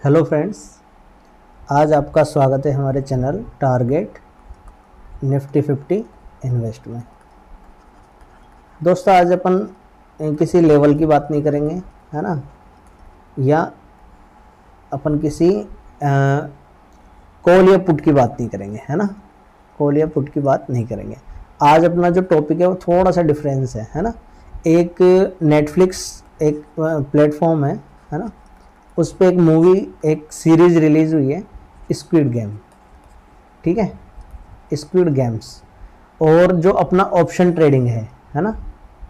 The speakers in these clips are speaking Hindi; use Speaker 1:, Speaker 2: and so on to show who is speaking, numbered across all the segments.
Speaker 1: हेलो फ्रेंड्स, आज आपका स्वागत है हमारे चैनल टारगेट निफ्टी 50 इन्वेस्ट में। दोस्तों, आज अपन किसी लेवल की बात नहीं करेंगे, है ना, या अपन किसी कॉल या पुट की बात नहीं करेंगे, है ना। कॉल या पुट की बात नहीं करेंगे। आज अपना जो टॉपिक है वो थोड़ा सा डिफरेंस है ना। एक नेटफ्लिक्स एक प्लेटफॉर्म है ना, उस पर एक मूवी, एक सीरीज रिलीज हुई है, स्क्विड गेम। ठीक है, स्क्विड गेम्स। और जो अपना ऑप्शन ट्रेडिंग है ना,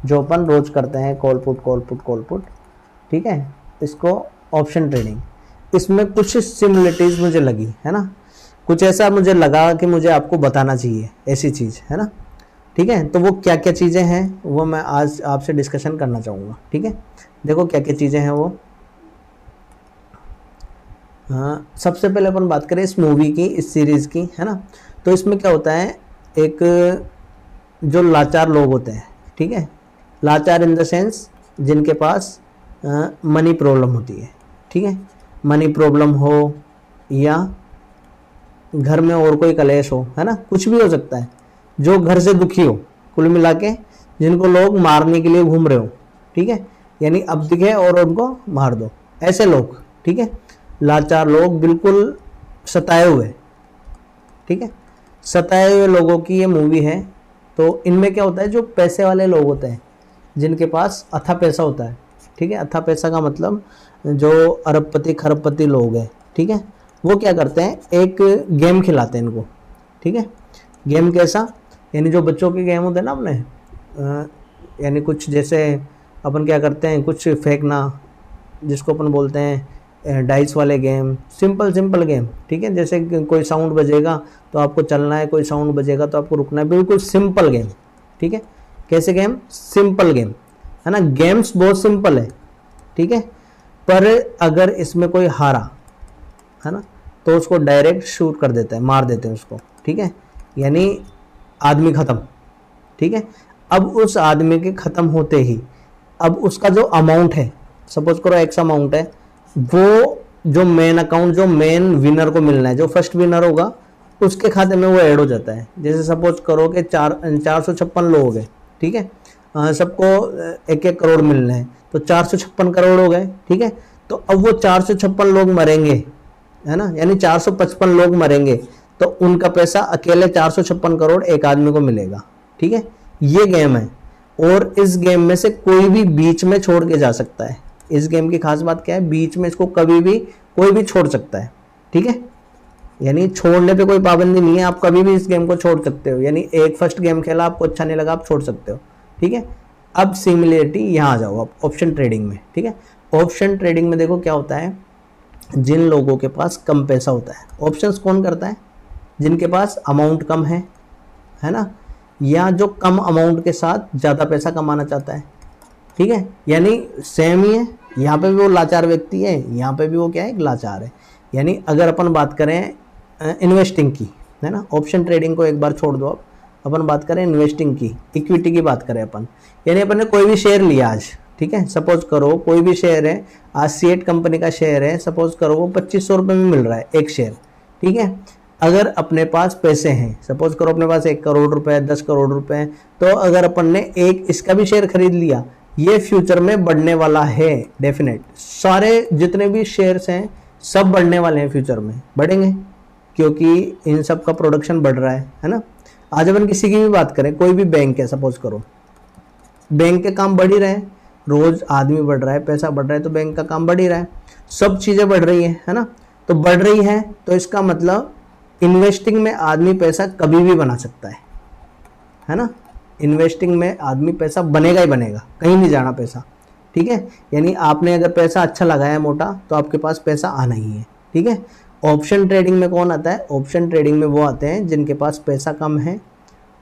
Speaker 1: जो अपन रोज करते हैं, कॉल पुट। ठीक है, इसको ऑप्शन ट्रेडिंग, इसमें कुछ सिमिलरिटीज मुझे लगी, है ना। कुछ ऐसा मुझे लगा कि मुझे आपको बताना चाहिए, ऐसी चीज़, है ना। ठीक है, तो वो क्या क्या चीज़ें हैं वो मैं आज आपसे डिस्कशन करना चाहूँगा। ठीक है, देखो क्या क्या चीज़ें हैं वो। हाँ, सबसे पहले अपन बात करें इस मूवी की, इस सीरीज़ की, है ना। तो इसमें क्या होता है, एक जो लाचार लोग होते हैं, ठीक है, लाचार इन द सेंस जिनके पास मनी प्रॉब्लम होती है। ठीक है, मनी प्रॉब्लम हो या घर में और कोई कलेश हो, है ना, कुछ भी हो सकता है, जो घर से दुखी हो, कुल मिला के जिनको लोग मारने के लिए घूम रहे हो। ठीक है, यानी अब दिखे और उनको मार दो, ऐसे लोग। ठीक है, लाचार लोग, बिल्कुल सताए हुए। ठीक है, सताए हुए लोगों की ये मूवी है। तो इनमें क्या होता है, जो पैसे वाले लोग होते हैं, जिनके पास अथा पैसा होता है। ठीक है, अथा पैसा का मतलब जो अरबपति खरबपति लोग हैं, ठीक है, वो क्या करते हैं, एक गेम खिलाते हैं इनको। ठीक है, गेम कैसा, यानी जो बच्चों के गेम होते हैं ना अपने, यानी कुछ जैसे अपन क्या करते हैं, कुछ फेंकना, जिसको अपन बोलते हैं डाइस वाले गेम, सिंपल गेम। ठीक है, जैसे कोई साउंड बजेगा तो आपको चलना है, कोई साउंड बजेगा तो आपको रुकना है, बिल्कुल सिंपल गेम। ठीक है, कैसे गेम, सिंपल गेम, है ना। गेम्स बहुत सिंपल है, ठीक है, पर अगर इसमें कोई हारा, है ना, तो उसको डायरेक्ट शूट कर देते हैं, मार देते हैं उसको। ठीक है, यानी आदमी खत्म। ठीक है, अब उस आदमी के खत्म होते ही अब उसका जो अमाउंट है, सपोज करो एक्स अमाउंट है, वो जो मेन अकाउंट, जो मेन विनर को मिलना है, जो फर्स्ट विनर होगा उसके खाते में वो ऐड हो जाता है। जैसे सपोज करो कि 456 लोग हैं, ठीक है, सबको 1-1 करोड़ मिलना है, तो 456 करोड़ हो गए। ठीक है, तो अब वो 456 लोग मरेंगे, है ना, यानी 455 लोग मरेंगे, तो उनका पैसा अकेले 456 करोड़ एक आदमी को मिलेगा। ठीक है, ये गेम है, और इस गेम में से कोई भी बीच में छोड़ के जा सकता है। इस गेम की खास बात क्या है, बीच में इसको कभी भी कोई भी छोड़ सकता है। ठीक है, यानी छोड़ने पे कोई पाबंदी नहीं है, आप कभी भी इस गेम को छोड़ सकते हो। यानी एक फर्स्ट गेम खेला, आपको अच्छा नहीं लगा, आप छोड़ सकते हो। ठीक है, अब सिमिलरिटी यहाँ आ जाओ आप ऑप्शन ट्रेडिंग में। ठीक है, ऑप्शन ट्रेडिंग में देखो क्या होता है, जिन लोगों के पास कम पैसा होता है, ऑप्शंस कौन करता है, जिनके पास अमाउंट कम है ना, या जो कम अमाउंट के साथ ज़्यादा पैसा कमाना चाहता है। ठीक है, यानी सेम ही है, यहाँ पे भी वो लाचार व्यक्ति है, यहाँ पे भी वो क्या है, एक लाचार है। यानी अगर अपन बात करें इन्वेस्टिंग की, है ना, ऑप्शन ट्रेडिंग को एक बार छोड़ दो, आप अपन बात करें इन्वेस्टिंग की, इक्विटी की बात करें अपन, यानी अपन ने कोई भी शेयर लिया आज। ठीक है, सपोज करो कोई भी शेयर है, आज सीएट कंपनी का शेयर है, सपोज करो वो 2500 रुपये में मिल रहा है एक शेयर। ठीक है, अगर अपने पास पैसे हैं, सपोज करो अपने पास 1 करोड़ रुपए, 10 करोड़ रुपए, तो अगर अपन ने एक इसका भी शेयर खरीद लिया, ये फ्यूचर में बढ़ने वाला है, डेफिनेट। सारे जितने भी शेयर्स हैं सब बढ़ने वाले हैं, फ्यूचर में बढ़ेंगे, क्योंकि इन सब का प्रोडक्शन बढ़ रहा है ना। आज अपन किसी की भी बात करें, कोई भी बैंक है, सपोज करो बैंक के काम बढ़ ही रहे हैं, रोज आदमी बढ़ रहा है, पैसा बढ़ रहा है, तो बैंक का काम बढ़ ही रहा है, सब चीज़ें बढ़ रही है ना। तो बढ़ रही है तो इसका मतलब इन्वेस्टिंग में आदमी पैसा कभी भी बना सकता है ना। इन्वेस्टिंग में आदमी पैसा बनेगा ही बनेगा, कहीं नहीं जाना पैसा। ठीक है, यानी आपने अगर पैसा अच्छा लगाया मोटा, तो आपके पास पैसा आना ही है। ठीक है, ऑप्शन ट्रेडिंग में कौन आता है, ऑप्शन ट्रेडिंग में वो आते हैं जिनके पास पैसा कम है,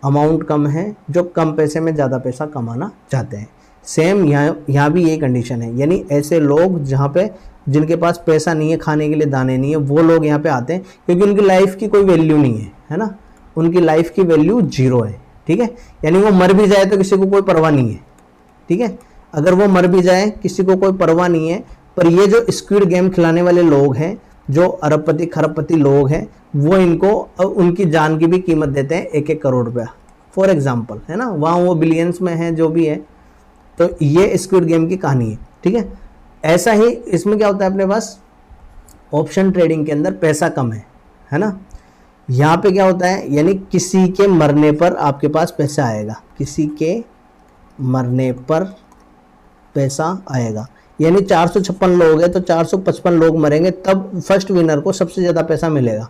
Speaker 1: अमाउंट कम है, जो कम पैसे में ज़्यादा पैसा कमाना चाहते हैं। सेम यहाँ भी यही कंडीशन है, यानी ऐसे लोग जहाँ पे जिनके पास पैसा नहीं है, खाने के लिए दाने नहीं है, वो लोग यहाँ पे आते हैं, क्योंकि उनकी लाइफ की कोई वैल्यू नहीं है ना, उनकी लाइफ की वैल्यू 0 है। ठीक है, यानी वो मर भी जाए तो किसी को कोई परवाह नहीं है। ठीक है, अगर वो मर भी जाए किसी को कोई परवाह नहीं है, पर ये जो स्क्विड गेम खिलाने वाले लोग हैं, जो अरबपति खरबपति लोग हैं, वो इनको उनकी जान की भी कीमत देते हैं 1-1 करोड़ रुपया फॉर एग्जाम्पल, है ना। वहाँ वो बिलियंस में है जो भी है। तो ये स्क्विड गेम की कहानी है, ठीक है। ऐसा ही इसमें क्या होता है, अपने पास ऑप्शन ट्रेडिंग के अंदर पैसा कम है ना। यहाँ पे क्या होता है, यानी किसी के मरने पर आपके पास पैसा आएगा, किसी के मरने पर पैसा आएगा। यानी 456 लोग हैं तो 455 लोग मरेंगे, तब फर्स्ट विनर को सबसे ज़्यादा पैसा मिलेगा,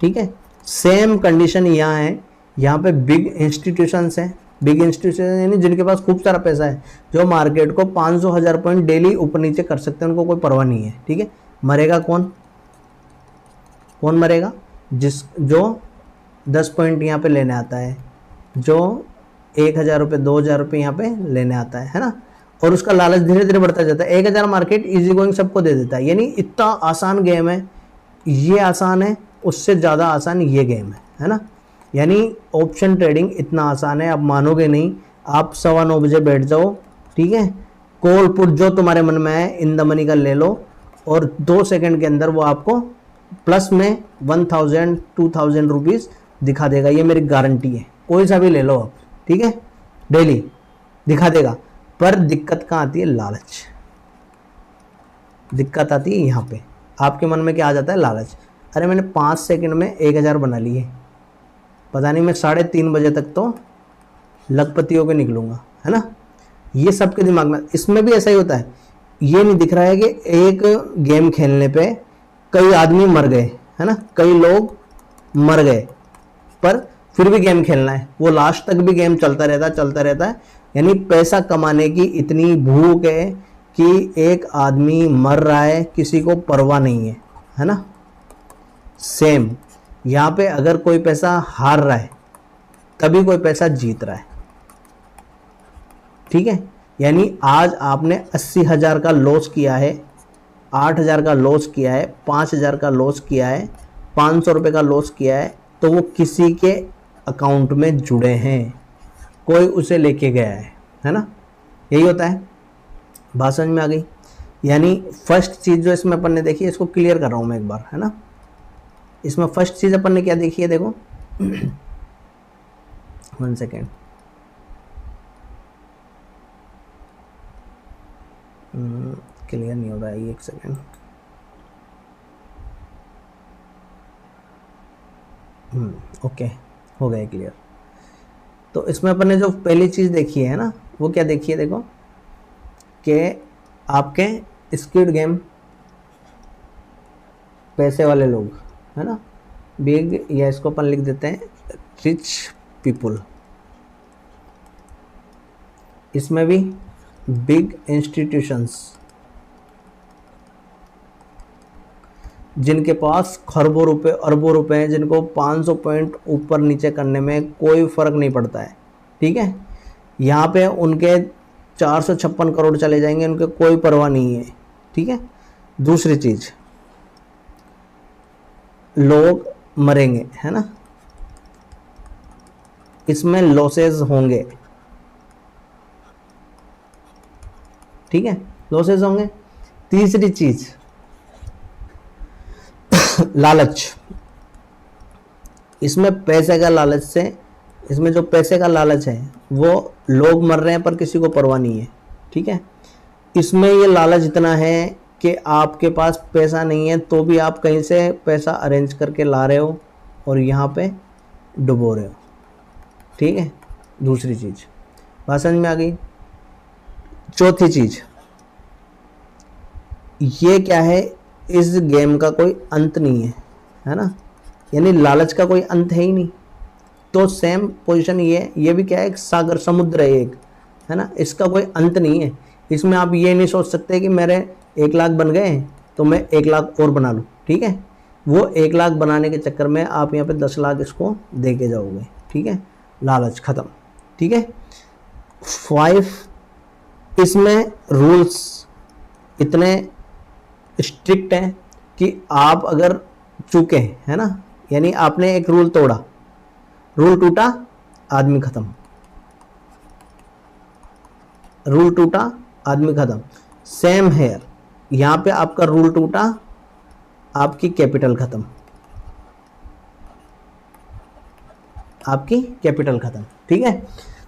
Speaker 1: ठीक है। सेम कंडीशन यहाँ है। यहाँ पे बिग इंस्टीट्यूशंस हैं, बिग इंस्टीट्यूशन यानी जिनके पास खूब सारा पैसा है, जो मार्केट को 500,000 पॉइंट डेली ऊपर नीचे कर सकते हैं, उनको कोई परवाह नहीं है, ठीक है। मरेगा कौन, कौन मरेगा, जो 10 पॉइंट यहाँ पे लेने आता है, जो 1,000 रुपये 2,000 रुपये यहाँ पे लेने आता है ना। और उसका लालच धीरे धीरे बढ़ता जाता है। 1,000 मार्केट इजी गोइंग सबको दे देता है, यानी इतना आसान गेम है, ये आसान है, उससे ज़्यादा आसान ये गेम है ना। यानी ऑप्शन ट्रेडिंग इतना आसान है, आप मानोगे नहीं। आप 9:15 बजे बैठ जाओ, ठीक है, कॉल पुट जो तुम्हारे मन में है इन द मनी का ले लो, और 2 सेकंड के अंदर वो आपको प्लस में 1,000 2,000 रुपीज़ दिखा देगा। ये मेरी गारंटी है, कोई सा भी ले लो आप, ठीक है, डेली दिखा देगा। पर दिक्कत कहाँ आती है, लालच। दिक्कत आती है यहाँ पे, आपके मन में क्या आ जाता है, लालच। अरे मैंने 5 सेकंड में 1,000 बना लिए, पता नहीं मैं 3:30 बजे तक तो लखपति होकर निकलूंगा, है ना। ये सबके दिमाग में, इसमें भी ऐसा ही होता है। ये नहीं दिख रहा है कि एक गेम खेलने पे कई आदमी मर गए, है ना, कई लोग मर गए, पर फिर भी गेम खेलना है, वो लास्ट तक भी गेम चलता रहता है। यानी पैसा कमाने की इतनी भूख है कि एक आदमी मर रहा है, किसी को परवाह नहीं है ना। सेम यहाँ पे अगर कोई पैसा हार रहा है तभी कोई पैसा जीत रहा है, ठीक है। यानी आज आपने 80,000 का लॉस किया है, 8,000 का लॉस किया है, 5,000 का लॉस किया है, 500 रुपये का लॉस किया है, तो वो किसी के अकाउंट में जुड़े हैं, कोई उसे लेके गया है ना। यही होता है। बात समझ में आ गई। यानी फर्स्ट चीज़ जो इसमें अपन ने देखी है, इसको क्लियर कर रहा हूँ मैं एक बार, है ना। इसमें फर्स्ट चीज़ अपन ने क्या देखी है, देखो 1 सेकेंड, क्लियर नहीं हो रहा है, 1 सेकेंड। ओके, हो गया क्लियर। तो इसमें अपन ने जो पहली चीज़ देखी है ना, वो क्या देखी है, देखो कि आपके स्क्विड गेम पैसे वाले लोग, है ना, बिग, या इसको अपन लिख देते हैं रिच पीपुल। इसमें भी बिग इंस्टीट्यूशंस, जिनके पास खरबों रुपए अरबों रुपए हैं, जिनको 500 पॉइंट ऊपर नीचे करने में कोई फ़र्क नहीं पड़ता है, ठीक है। यहाँ पे उनके 456 करोड़ चले जाएंगे, उनके कोई परवाह नहीं है, ठीक है। दूसरी चीज़, लोग मरेंगे, है ना, इसमें लॉसेस होंगे, ठीक है, लॉसेस होंगे। तीसरी चीज़ लालच। इसमें पैसे का लालच से, इसमें जो पैसे का लालच है वो लोग मर रहे हैं पर किसी को परवाह नहीं है, ठीक है। इसमें ये लालच इतना है कि आपके पास पैसा नहीं है तो भी आप कहीं से पैसा अरेंज करके ला रहे हो और यहाँ पे डुबो रहे हो, ठीक है। दूसरी चीज़ बात समझ में आ गई। चौथी चीज़ ये क्या है, इस गेम का कोई अंत नहीं है ना, यानी लालच का कोई अंत है ही नहीं। तो सेम पोजीशन ये भी क्या है, एक सागर समुद्र है एक, है ना, इसका कोई अंत नहीं है। इसमें आप ये नहीं सोच सकते कि मेरे 1 लाख बन गए तो मैं 1 लाख और बना लूँ, ठीक है। वो 1 लाख बनाने के चक्कर में आप यहाँ पे 10 लाख इसको दे के जाओगे, ठीक है। लालच ख़त्म, ठीक है। 5, इसमें रूल्स इतने स्ट्रिक्ट हैं कि आप अगर चूके, है ना, यानी आपने एक रूल तोड़ा, रूल टूटा, आदमी खत्म, रूल टूटा, आदमी खत्म। सेम हेयर, यहाँ पे आपका रूल टूटा, आपकी कैपिटल खत्म, आपकी कैपिटल खत्म। ठीक है,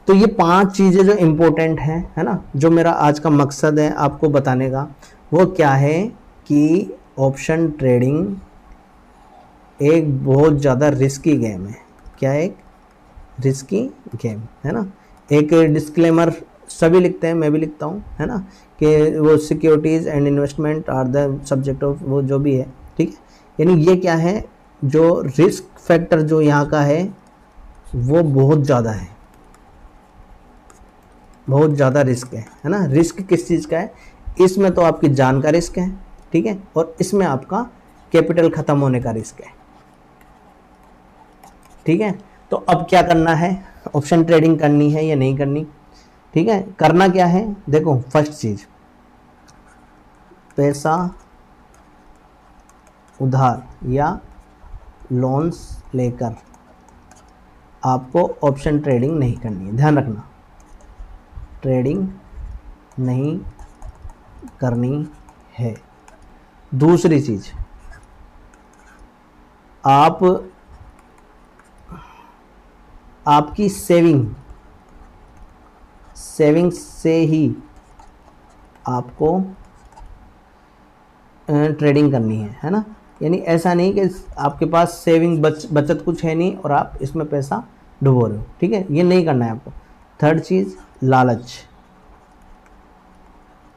Speaker 1: तो ये 5 चीज़ें जो इम्पोर्टेंट हैं, है ना, जो मेरा आज का मकसद है आपको बताने का, वो क्या है कि ऑप्शन ट्रेडिंग एक बहुत ज़्यादा रिस्की गेम है। क्या है? एक रिस्की गेम है ना। एक डिस्क्लेमर सभी लिखते हैं, मैं भी लिखता हूँ, है ना, कि वो securities and investment are the subject of वो जो भी है। ठीक है, यानी ये क्या है, जो रिस्क फैक्टर जो यहाँ का है वो बहुत ज़्यादा है, बहुत ज़्यादा रिस्क है ना। रिस्क किस चीज़ का है? इसमें तो आपकी जान का रिस्क है, ठीक है, और इसमें आपका कैपिटल ख़त्म होने का रिस्क है। ठीक है, तो अब क्या करना है, ऑप्शन ट्रेडिंग करनी है या नहीं करनी? ठीक है, करना क्या है, देखो फर्स्ट चीज, पैसा उधार या लोन्स लेकर आपको ऑप्शन ट्रेडिंग नहीं करनी है, ध्यान रखना, ट्रेडिंग नहीं करनी है। दूसरी चीज, आपकी सेविंग से ही आपको ट्रेडिंग करनी है ना। यानी ऐसा नहीं कि आपके पास सेविंग बचत कुछ है नहीं और आप इसमें पैसा डुबो रहे हो। ठीक है, ये नहीं करना है आपको। थर्ड चीज़,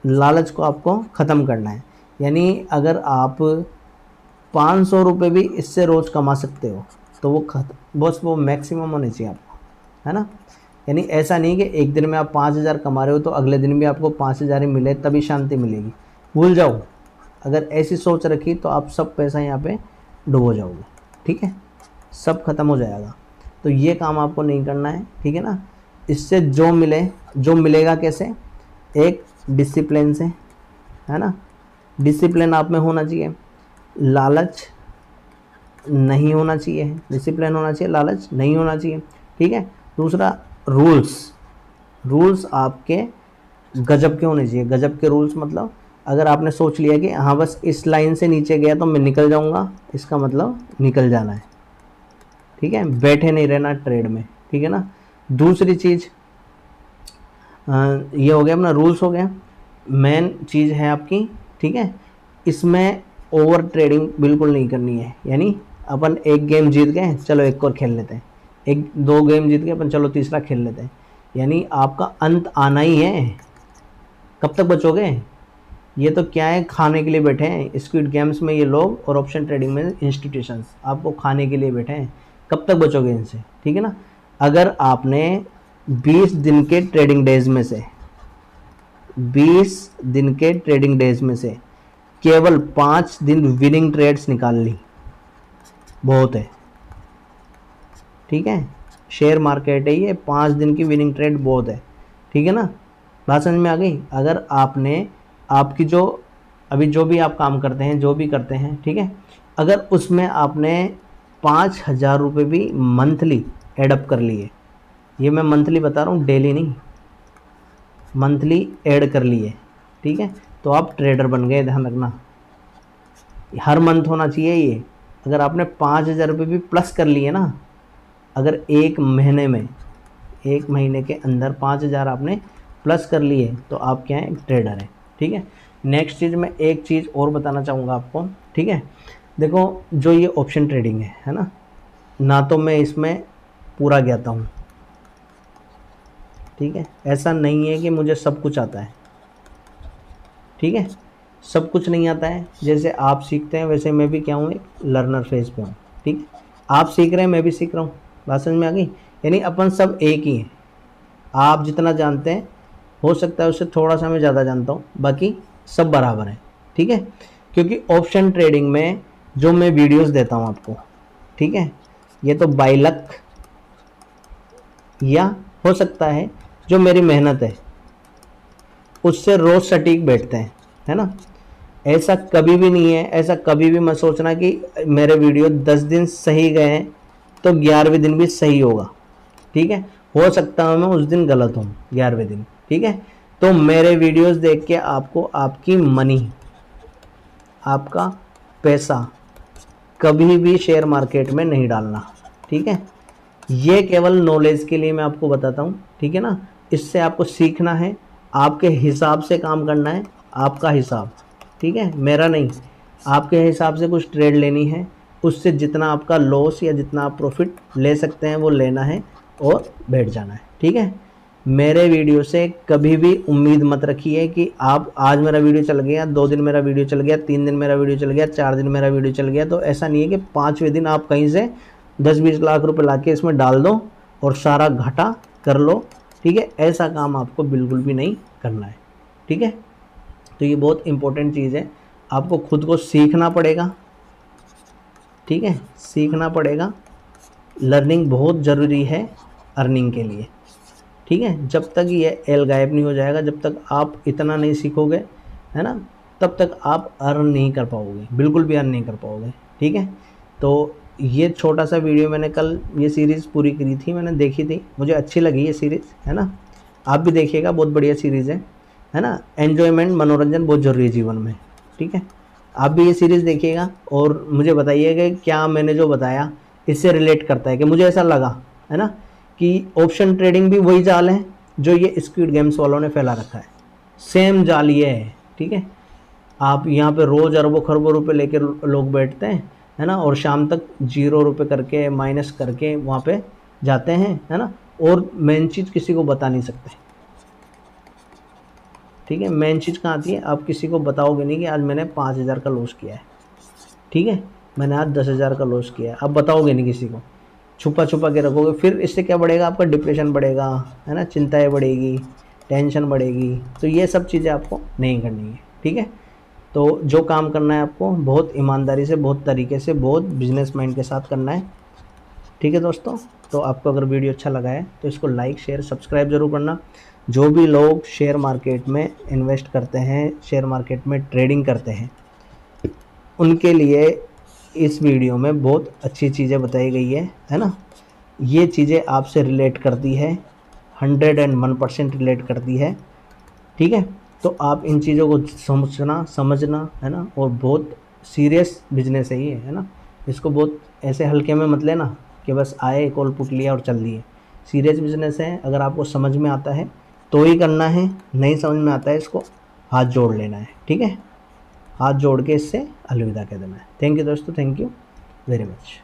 Speaker 1: लालच को आपको ख़त्म करना है। यानी अगर आप 500 रुपये भी इससे रोज़ कमा सकते हो तो बस वो मैक्सिमम होने चाहिए आपको, है ना। यानी ऐसा नहीं कि एक दिन में आप 5000 कमा रहे हो तो अगले दिन भी आपको 5000 ही मिले तभी शांति मिलेगी, भूल जाओ। अगर ऐसी सोच रखी तो आप सब पैसा यहाँ पे डुबो जाओगे। ठीक है, सब खत्म हो जाएगा। तो ये काम आपको नहीं करना है, ठीक है ना। इससे जो मिलेगा कैसे? एक डिसिप्लिन से, है ना। डिसिप्लिन आप में होना चाहिए, लालच नहीं होना चाहिए, डिसिप्लिन होना चाहिए, लालच नहीं होना चाहिए। ठीक है, दूसरा रूल्स आपके गजब के होने चाहिए। गजब के रूल्स मतलब अगर आपने सोच लिया कि हाँ बस इस लाइन से नीचे गया तो मैं निकल जाऊंगा, इसका मतलब निकल जाना है। ठीक है, बैठे नहीं रहना ट्रेड में। ठीक है ना। दूसरी चीज़, ये हो गया अपना रूल्स हो गया, मेन चीज़ है आपकी। ठीक है, इसमें ओवर ट्रेडिंग बिल्कुल नहीं करनी है। यानी अपन एक गेम जीत गए, चलो एक और खेल लेते हैं, एक दो गेम जीत गए अपन, चलो तीसरा खेल लेते हैं। यानी आपका अंत आना ही है। कब तक बचोगे? ये तो क्या है, खाने के लिए बैठे हैं स्क्विड गेम्स में ये लोग, और ऑप्शन ट्रेडिंग में इंस्टीट्यूशंस आपको खाने के लिए बैठे हैं। कब तक बचोगे इनसे? ठीक है ना। अगर आपने 20 दिन के ट्रेडिंग डेज में से 20 दिन के ट्रेडिंग डेज में से केवल 5 दिन विनिंग ट्रेड्स निकाल ली, बहुत है। ठीक है, शेयर मार्केट है ये, 5 दिन की विनिंग ट्रेड बहुत है। ठीक है ना, बात समझ में आ गई। अगर आपने आपकी जो अभी जो भी आप काम करते हैं, जो भी करते हैं, ठीक है, अगर उसमें आपने 5000 रुपये भी मंथली एडअप कर लिए, ये मैं मंथली बता रहा हूँ, डेली नहीं, मंथली ऐड कर लिए, ठीक है, तो आप ट्रेडर बन गए। ध्यान रखना, हर मंथ होना चाहिए ये। अगर आपने 5000 रुपये भी प्लस कर लिए ना, अगर एक महीने के अंदर 5000 आपने प्लस कर लिए तो आप क्या है, ट्रेडर हैं। ठीक है, नेक्स्ट चीज़, मैं एक चीज़ और बताना चाहूँगा आपको। ठीक है, देखो जो ये ऑप्शन ट्रेडिंग है ना तो मैं इसमें पूरा ज्ञाता हूँ। ठीक है, ऐसा नहीं है कि मुझे सब कुछ आता है। ठीक है, सब कुछ नहीं आता है। जैसे आप सीखते हैं वैसे मैं भी क्या हूँ, एक लर्नर फेज पे हूँ। ठीक है, आप सीख रहे हैं, मैं भी सीख रहा हूँ। बात समझ में आ गई। यानी अपन सब एक ही हैं। आप जितना जानते हैं हो सकता है उससे थोड़ा सा मैं ज़्यादा जानता हूँ, बाकी सब बराबर है। ठीक है, क्योंकि ऑप्शन ट्रेडिंग में जो मैं वीडियोस देता हूँ आपको, ठीक है, ये तो बाय लक या हो सकता है जो मेरी मेहनत है उससे रोज सटीक बैठते हैं, है ना। ऐसा कभी भी नहीं है, ऐसा कभी भी मत सोचना कि मेरे वीडियो 10 दिन सही गए तो 11वें दिन भी सही होगा। ठीक है, हो सकता है मैं उस दिन गलत हूँ 11वें दिन। ठीक है, तो मेरे वीडियोस देख के आपको आपकी मनी आपका पैसा कभी भी शेयर मार्केट में नहीं डालना, ठीक है। ये केवल नॉलेज के लिए मैं आपको बताता हूँ, ठीक है ना। इससे आपको सीखना है, आपके हिसाब से काम करना है, आपका हिसाब, ठीक है, मेरा नहीं। आपके हिसाब से कुछ ट्रेड लेनी है, उससे जितना आपका लॉस या जितना आप प्रॉफिट ले सकते हैं वो लेना है और बैठ जाना है, ठीक है। मेरे वीडियो से कभी भी उम्मीद मत रखिए कि आप आज मेरा वीडियो चल गया, 2 दिन मेरा वीडियो चल गया, 3 दिन मेरा वीडियो चल गया, 4 दिन मेरा वीडियो चल गया, तो ऐसा नहीं है कि 5वें दिन आप कहीं से 10-20 लाख रुपए ला के इसमें डाल दो और सारा घाटा कर लो, ठीक है। ऐसा काम आपको बिल्कुल भी नहीं करना है, ठीक है। तो ये बहुत इंपॉर्टेंट चीज़ है, आपको खुद को सीखना पड़ेगा, ठीक है, सीखना पड़ेगा। लर्निंग बहुत ज़रूरी है अर्निंग के लिए, ठीक है। जब तक ये एल गायब नहीं हो जाएगा, जब तक आप इतना नहीं सीखोगे, है ना, तब तक आप अर्न नहीं कर पाओगे, बिल्कुल भी अर्न नहीं कर पाओगे, ठीक है। तो ये छोटा सा वीडियो मैंने कल ये सीरीज़ पूरी करी थी, मैंने देखी थी, मुझे अच्छी लगी ये सीरीज़, है ना। आप भी देखिएगा, बहुत बढ़िया सीरीज़ है ना। एन्जॉयमेंट, मनोरंजन बहुत ज़रूरी है जीवन में, ठीक है। आप भी ये सीरीज़ देखिएगा और मुझे बताइएगा कि क्या मैंने जो बताया इससे रिलेट करता है, कि मुझे ऐसा लगा, है ना, कि ऑप्शन ट्रेडिंग भी वही जाल है जो ये स्क्विड गेम्स वालों ने फैला रखा है। सेम जाल ये है, ठीक है। आप यहाँ पे रोज़ अरबों खरबों रुपए लेके लोग बैठते हैं, है ना, और शाम तक 0 रुपये करके माइनस करके वहाँ पे जाते हैं, है ना। और मेन चीज़ किसी को बता नहीं सकते, ठीक है। मेन चीज़ कहाँ आती है, आप किसी को बताओगे नहीं कि आज मैंने 5,000 का लॉस किया है, ठीक है, मैंने आज 10,000 का लॉस किया है, आप बताओगे नहीं किसी को, छुपा छुपा के रखोगे। फिर इससे क्या बढ़ेगा, आपका डिप्रेशन बढ़ेगा, है ना, चिंताएं बढ़ेगी, टेंशन बढ़ेगी। तो ये सब चीज़ें आपको नहीं करनी है, ठीक है। तो जो काम करना है आपको बहुत ईमानदारी से, बहुत तरीके से, बहुत बिजनेस माइंड के साथ करना है, ठीक है दोस्तों। तो आपको अगर वीडियो अच्छा लगा है तो इसको लाइक शेयर सब्सक्राइब ज़रूर करना। जो भी लोग शेयर मार्केट में इन्वेस्ट करते हैं, शेयर मार्केट में ट्रेडिंग करते हैं, उनके लिए इस वीडियो में बहुत अच्छी चीज़ें बताई गई है ना। ये चीज़ें आपसे रिलेट करती है, 101% रिलेट करती है, ठीक है। तो आप इन चीज़ों को समझना है ना, और बहुत सीरियस बिजनेस है ये, है ना। इसको बहुत ऐसे हल्के में मत लेना कि बस आए कॉल पुट लिया और चल दिए। सीरियस बिजनेस है, अगर आपको समझ में आता है तो ही करना है, नहीं समझ में आता है इसको हाथ जोड़ लेना है, ठीक है। हाथ जोड़ के इससे अलविदा कह देना है। थैंक यू दोस्तों, थैंक यू वेरी मच।